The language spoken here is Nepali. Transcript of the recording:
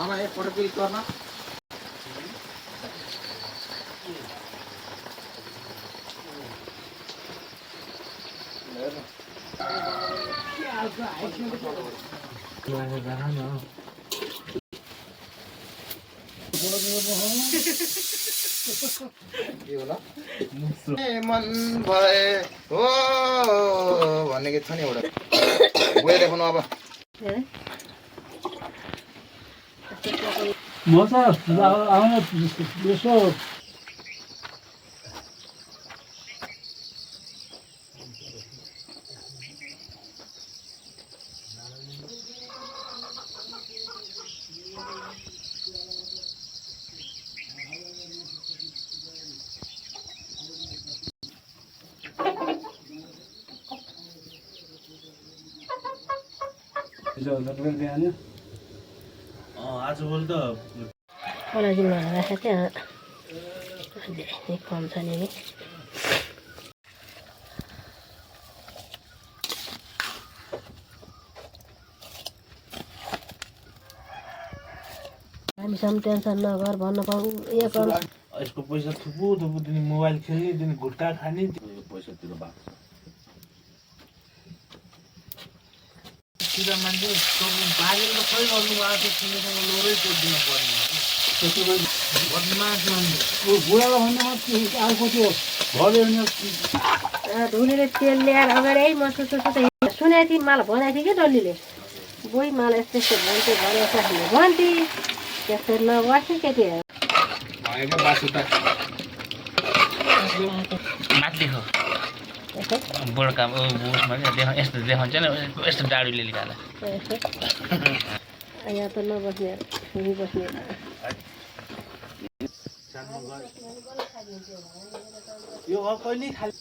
मामा एक फोटो क्लिक गर्न मन भए हो भन्ने गीत छ नि एउटा बुढा देखाउनु अब म त आउन यसो आजभोलि त मलाई राखेको थिएँ कम छ नि हामीसँग टेन्सन नगर भन्न पाउँ यसको पैसा थुपु थुपु दिने मोबाइल खेल्ने दिने गुट्टा खाने पैसातिर भएको सिधा मान्छे बाजेर त खै गर्नु भएको थियो तिमीसँग लोरै सोधिदिनु पर्ने बदमास मान्छे बुढालाई भन्दा मात्रै अर्को त्यो भर्यो भने धुलीले तेल ल्याएर अगाडि म सुनेको थिएँ मलाई भनेको थियो कि डल्लीले बोइ मलाई यस्तो यस्तो भन्थ्यो भनेको भन्थे त्यस्तो नबस्ने केटी माथि हो बुढोका उसमा यस्तो देखाउँछ नि यस्तो डाडुले निकाल्दा यहाँ त नबस्ने बस्ने यो कहिले खाली